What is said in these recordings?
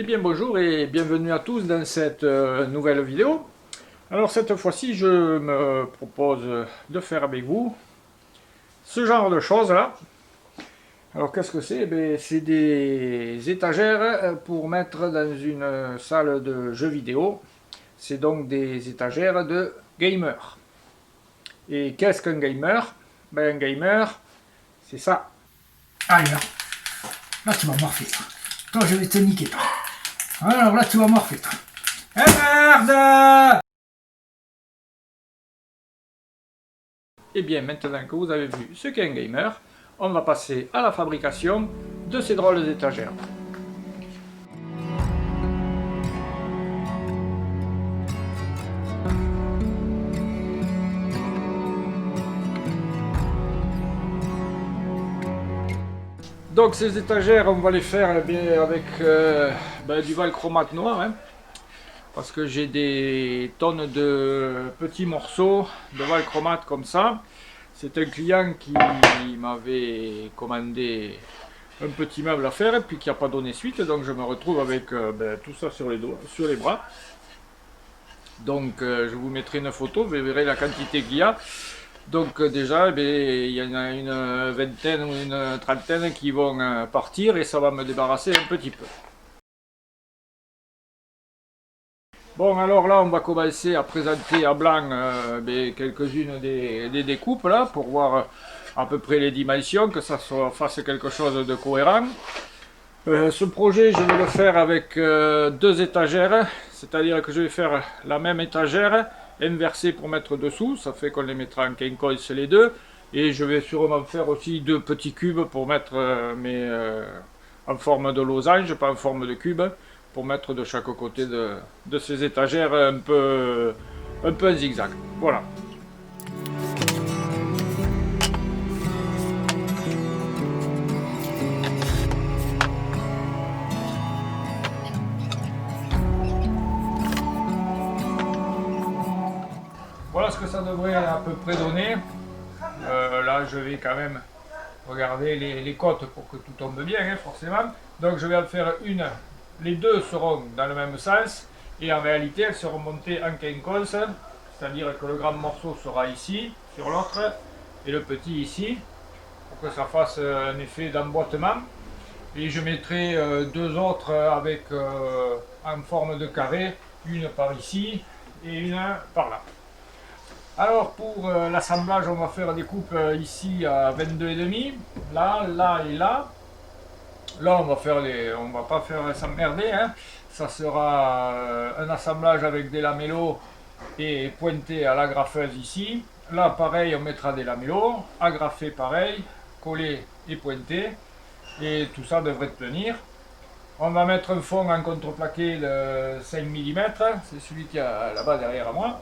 Eh bien bonjour et bienvenue à tous dans cette nouvelle vidéo. Alors cette fois-ci je me propose de faire avec vous ce genre de choses là. Alors qu'est-ce que c'est? C'est des étagères pour mettre dans une salle de jeux vidéo. C'est donc des étagères de gamer. Et qu'est-ce qu'un gamer? Un gamer, c'est ça. Allez là tu vas morfler toi. Toi je vais te niquer toi. Alors là tu vas morfler toi. Eh merde! Et bien maintenant que vous avez vu ce qu'est un gamer, on va passer à la fabrication de ces drôles d'étagères. Donc ces étagères, on va les faire avec du valchromate noir, hein, parce que j'ai des tonnes de petits morceaux de valchromate comme ça. C'est un client qui m'avait commandé un petit meuble à faire et puis qui n'a pas donné suite, donc je me retrouve avec tout ça sur les bras. Donc je vous mettrai une photo, vous verrez la quantité qu'il y a. Donc déjà, il y en a une vingtaine ou une trentaine qui vont partir et ça va me débarrasser un petit peu. Bon, alors là, on va commencer à présenter à blanc quelques-unes des découpes là pour voir à peu près les dimensions, que ça fasse quelque chose de cohérent. Ce projet, je vais le faire avec deux étagères, c'est-à-dire que je vais faire la même étagère inversée pour mettre dessous, ça fait qu'on les mettra en quinconce les deux, et je vais sûrement faire aussi deux petits cubes pour mettre en forme de losange, pas en forme de cube, pour mettre de chaque côté de ces étagères un peu en zigzag. Voilà. Voilà ce que ça devrait à peu près donner. Là, je vais quand même regarder les côtes pour que tout tombe bien, hein, forcément. Donc, je vais en faire une. Les deux seront dans le même sens. Et en réalité, elles seront montées en quinconce. C'est-à-dire que le grand morceau sera ici, sur l'autre, et le petit ici, pour que ça fasse un effet d'emboîtement. Et je mettrai deux autres avec en forme de carré, une par ici et une par là. Alors pour l'assemblage, on va faire des coupes ici à 22,5, là, là et là. Là, on va pas faire s'emmerder, hein. Ça sera un assemblage avec des lamellos et pointé à l'agrafeuse ici. Là, pareil, on mettra des lamellos, agrafé pareil, collé et pointé. Et tout ça devrait tenir. On va mettre un fond en contreplaqué de 5 mm, c'est celui qui est là-bas derrière moi.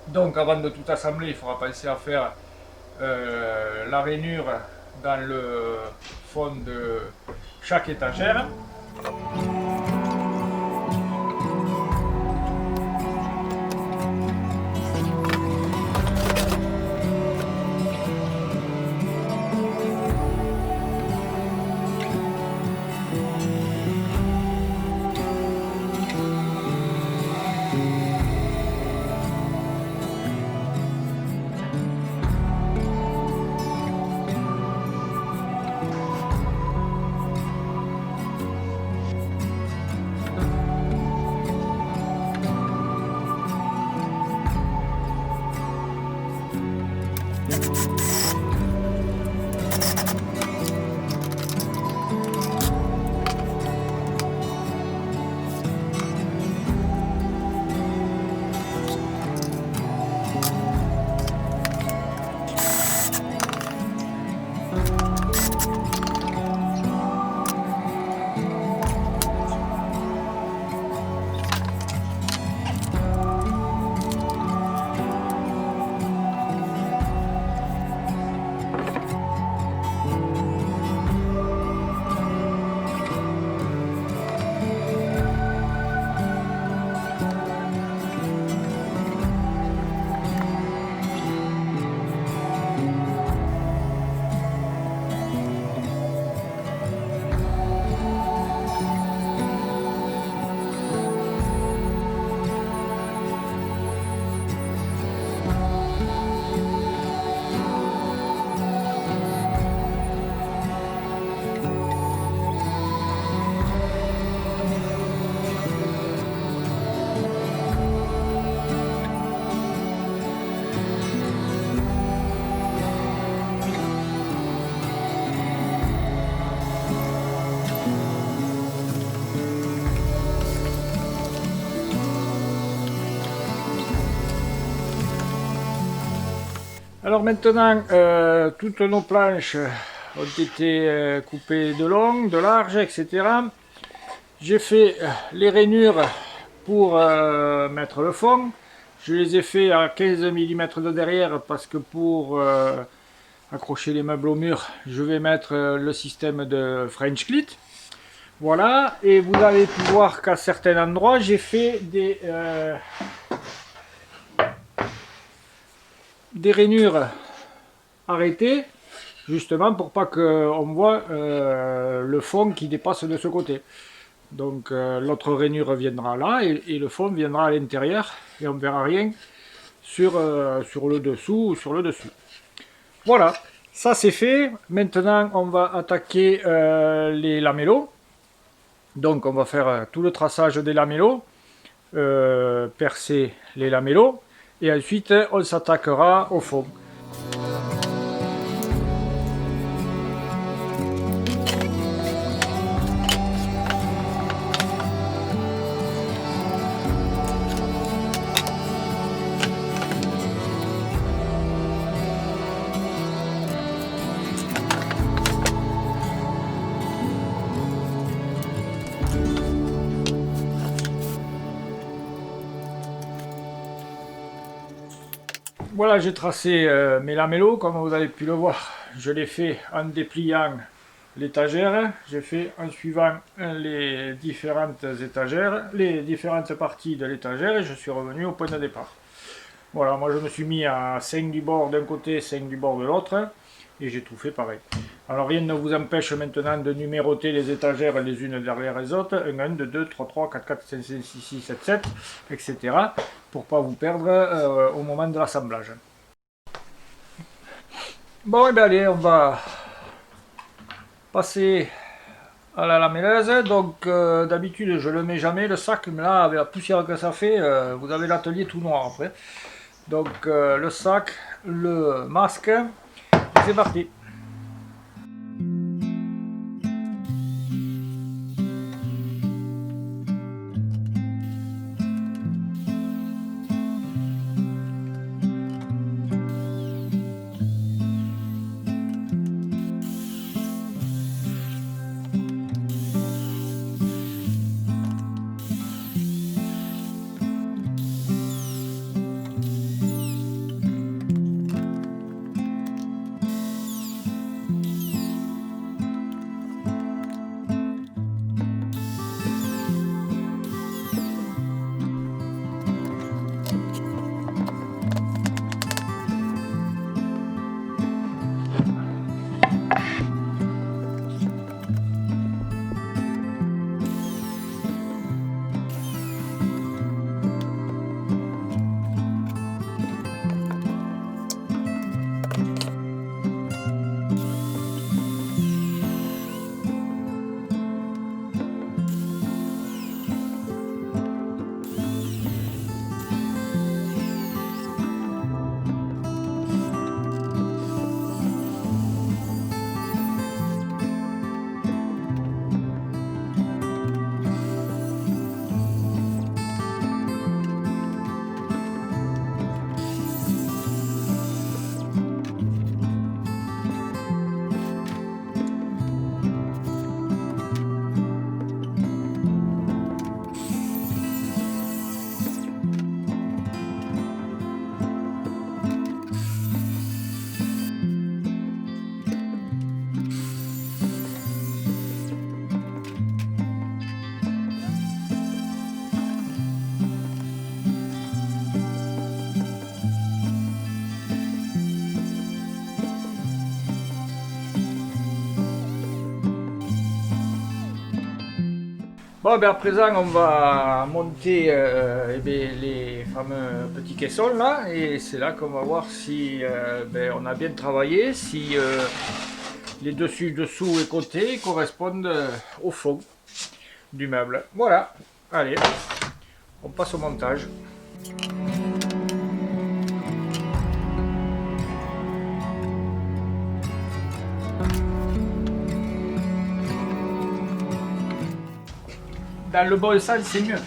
Donc avant de tout assembler, il faudra penser à faire la rainure dans le fond de chaque étagère. Alors maintenant, toutes nos planches ont été coupées de long, de large, etc. J'ai fait les rainures pour mettre le fond. Je les ai fait à 15 mm de derrière parce que pour accrocher les meubles au mur, je vais mettre le système de French Clit. Voilà, et vous avez pu voir qu'à certains endroits, j'ai fait des rainures arrêtées, justement pour pas qu'on voit le fond qui dépasse de ce côté. Donc l'autre rainure viendra là et le fond viendra à l'intérieur et on ne verra rien sur le dessous ou sur le dessus. Voilà, ça c'est fait. Maintenant on va attaquer les lamellos. Donc on va faire tout le traçage des lamellos, percer les lamellos et ensuite on s'attaquera au fond. Voilà, j'ai tracé mes lamellos, comme vous avez pu le voir. Je l'ai fait en dépliant l'étagère. J'ai fait en suivant les différentes étagères, les différentes parties de l'étagère et je suis revenu au point de départ. Voilà, moi je me suis mis à 5 du bord d'un côté, 5 du bord de l'autre et j'ai tout fait pareil. Alors rien ne vous empêche maintenant de numéroter les étagères les unes derrière les autres, 1, 1, 2, 2, 3, 3, 4, 4, 5, 5, 6, 6, 7, 7, etc. pour pas vous perdre au moment de l'assemblage. Bon et bien allez, on va passer à la lamelleuse. Donc d'habitude je le mets jamais le sac, mais là avec la poussière que ça fait, vous avez l'atelier tout noir après. Donc le sac, le masque, c'est parti. Bon, ben à présent, on va monter les fameux petits caissons là, et c'est là qu'on va voir si on a bien travaillé, si les dessus, dessous et côtés correspondent au fond du meuble. Voilà, allez, on passe au montage. Dans le bon sens, c'est mieux.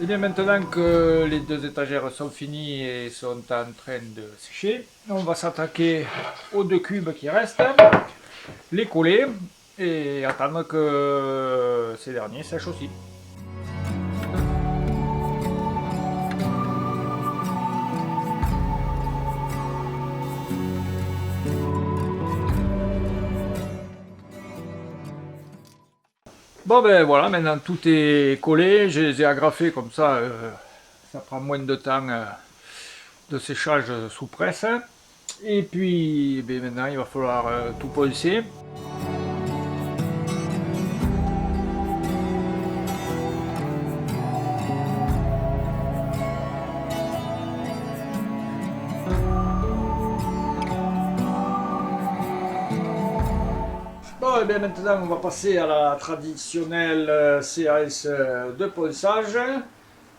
Et bien maintenant que les deux étagères sont finies et sont en train de sécher, on va s'attaquer aux deux cubes qui restent, les coller et attendre que ces derniers sèchent aussi. Bon ben voilà, maintenant tout est collé, je les ai agrafés comme ça, ça prend moins de temps de séchage sous presse. Et puis ben maintenant il va falloir tout poncer. Bon, et bien maintenant on va passer à la traditionnelle séance de ponçage.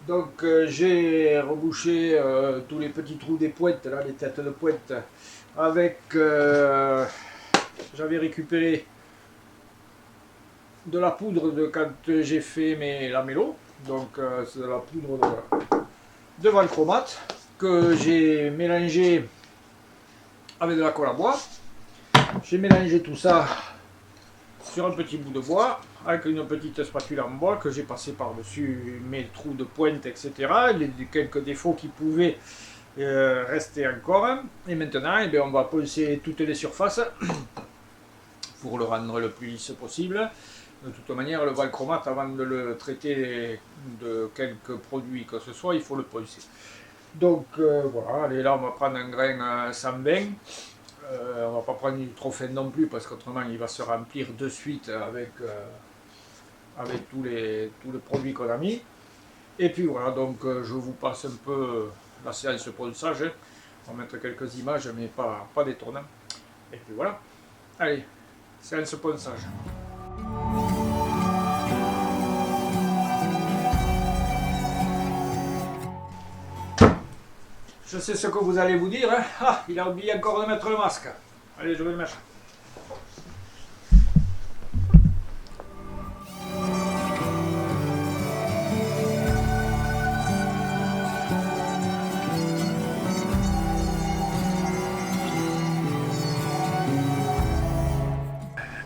Donc j'ai rebouché tous les petits trous des pointes, là, les têtes de pointe, avec j'avais récupéré de la poudre de quand j'ai fait mes lamellos. Donc c'est de la poudre de valchromate que j'ai mélangé avec de la colle à bois. J'ai mélangé tout ça sur un petit bout de bois avec une petite spatule en bois que j'ai passé par-dessus mes trous de pointe, etc. Les quelques défauts qui pouvaient rester encore. Et maintenant, eh bien, on va poncer toutes les surfaces pour le rendre le plus lisse possible. De toute manière, le valchromate, avant de le traiter de quelques produits que ce soit, il faut le poncer. Donc voilà, allez, là on va prendre un grain 120. On va pas prendre trop fin non plus parce qu'autrement il va se remplir de suite avec tous les produits qu'on a mis. Et puis voilà, donc je vous passe un peu la séance de ponçage. On va mettre quelques images mais pas d'étonnant. Et puis voilà. Allez, séance de ponçage. Je sais ce que vous allez vous dire. Hein. Ah, il a oublié encore de mettre le masque. Allez, je vais le mettre.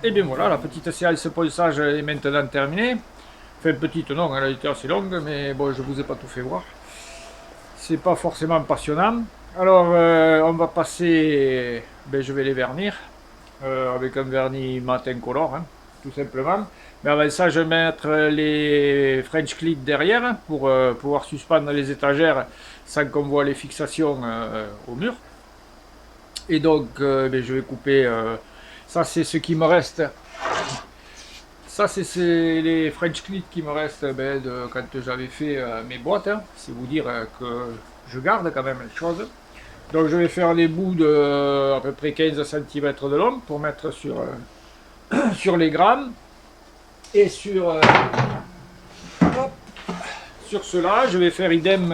Et bien voilà, la petite séance de ponçage est maintenant terminée. Enfin, petite non, elle a été assez longue, mais bon, je vous ai pas tout fait voir. C'est pas forcément passionnant. Alors, on va passer, ben, je vais les vernir avec un vernis mat incolore, hein, tout simplement. Mais avant ça, je vais mettre les French clips derrière pour pouvoir suspendre les étagères sans qu'on voit les fixations au mur. Et donc, ben, je vais couper. Ça, c'est ce qui me reste. Ça, c'est les French clips qui me restent ben, de quand j'avais fait mes boîtes. Hein. C'est vous dire que je garde quand même les choses. Donc, je vais faire les bouts de à peu près 15 cm de long pour mettre sur, sur les grammes. Et sur cela, je vais faire idem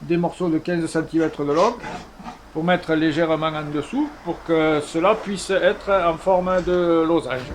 des morceaux de 15 cm de long pour mettre légèrement en dessous pour que cela puisse être en forme de losange.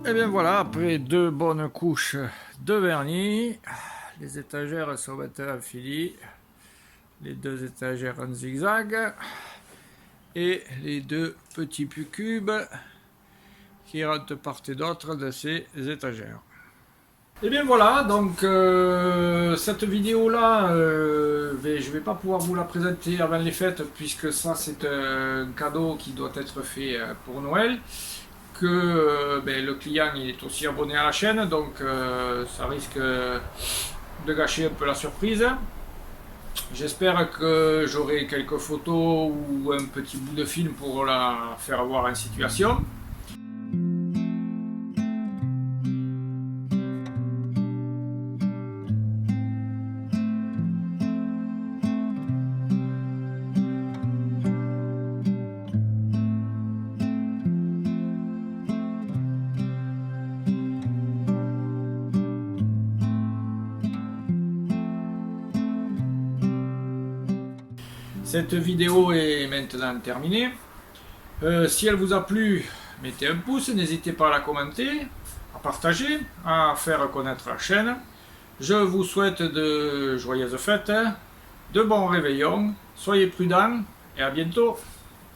Et bien voilà, après 2 bonnes couches de vernis, les étagères sont maintenant finies, les 2 étagères en zigzag et les 2 petits cubes qui rentrent part et d'autre de ces étagères. Et bien voilà, donc cette vidéo là, je vais pas pouvoir vous la présenter avant les fêtes puisque ça c'est un cadeau qui doit être fait pour Noël. Que le client il est aussi abonné à la chaîne, donc ça risque de gâcher un peu la surprise. J'espère que j'aurai quelques photos ou un petit bout de film pour la faire voir en situation. Cette vidéo est maintenant terminée. Si elle vous a plu, mettez un pouce, n'hésitez pas à la commenter, à partager, à faire connaître la chaîne. Je vous souhaite de joyeuses fêtes, de bons réveillons, soyez prudents et à bientôt.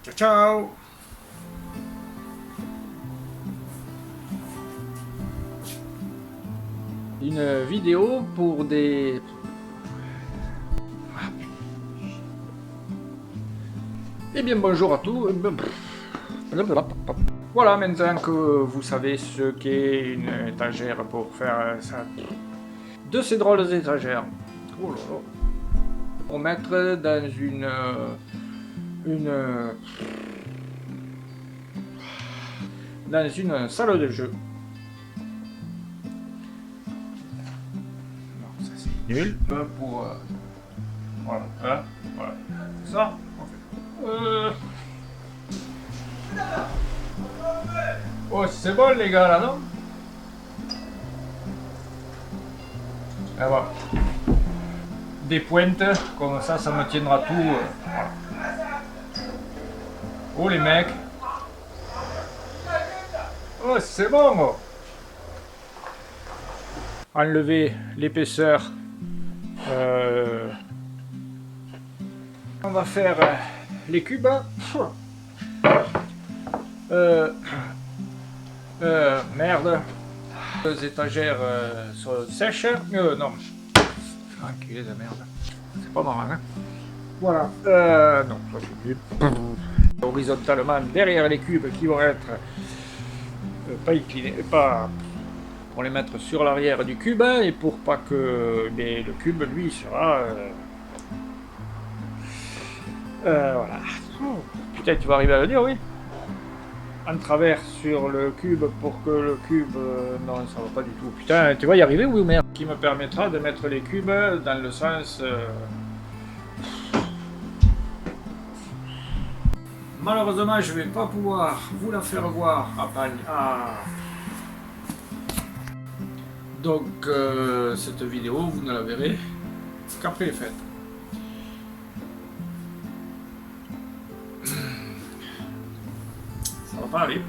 Ciao ciao! Une vidéo pour des... Eh bien bonjour à tous. Voilà, maintenant que vous savez ce qu'est une étagère pour faire ça. De ces drôles d'étagères. Oh là là. Pour mettre dans dans une salle de jeu. Non, ça c'est nul. Pour voilà, hein, voilà. C'est ça. Oh, c'est bon les gars là, non? Ah, voilà. Des pointes, comme ça me tiendra tout. Voilà. Oh les mecs. Oh, c'est bon. Oh. Enlever l'épaisseur. On va faire les cubes. Merde. Les étagères sont sèches. Non. Enculé de merde. C'est pas marrant, hein. Voilà. Non, ça c'est nul. Horizontalement derrière les cubes qui vont être pas inclinés, pas pour les mettre sur l'arrière du cube et pour pas que le cube lui sera voilà. Oh, putain, tu vas arriver à le dire, oui. En travers sur le cube pour que le cube... non, ça va pas du tout. Putain, tu vas y arriver, oui ou merde? Qui me permettra de mettre les cubes dans le sens... Malheureusement, je vais pas pouvoir vous la faire voir Donc, cette vidéo, vous ne la verrez qu'après les fêtes. Ça va pas aller.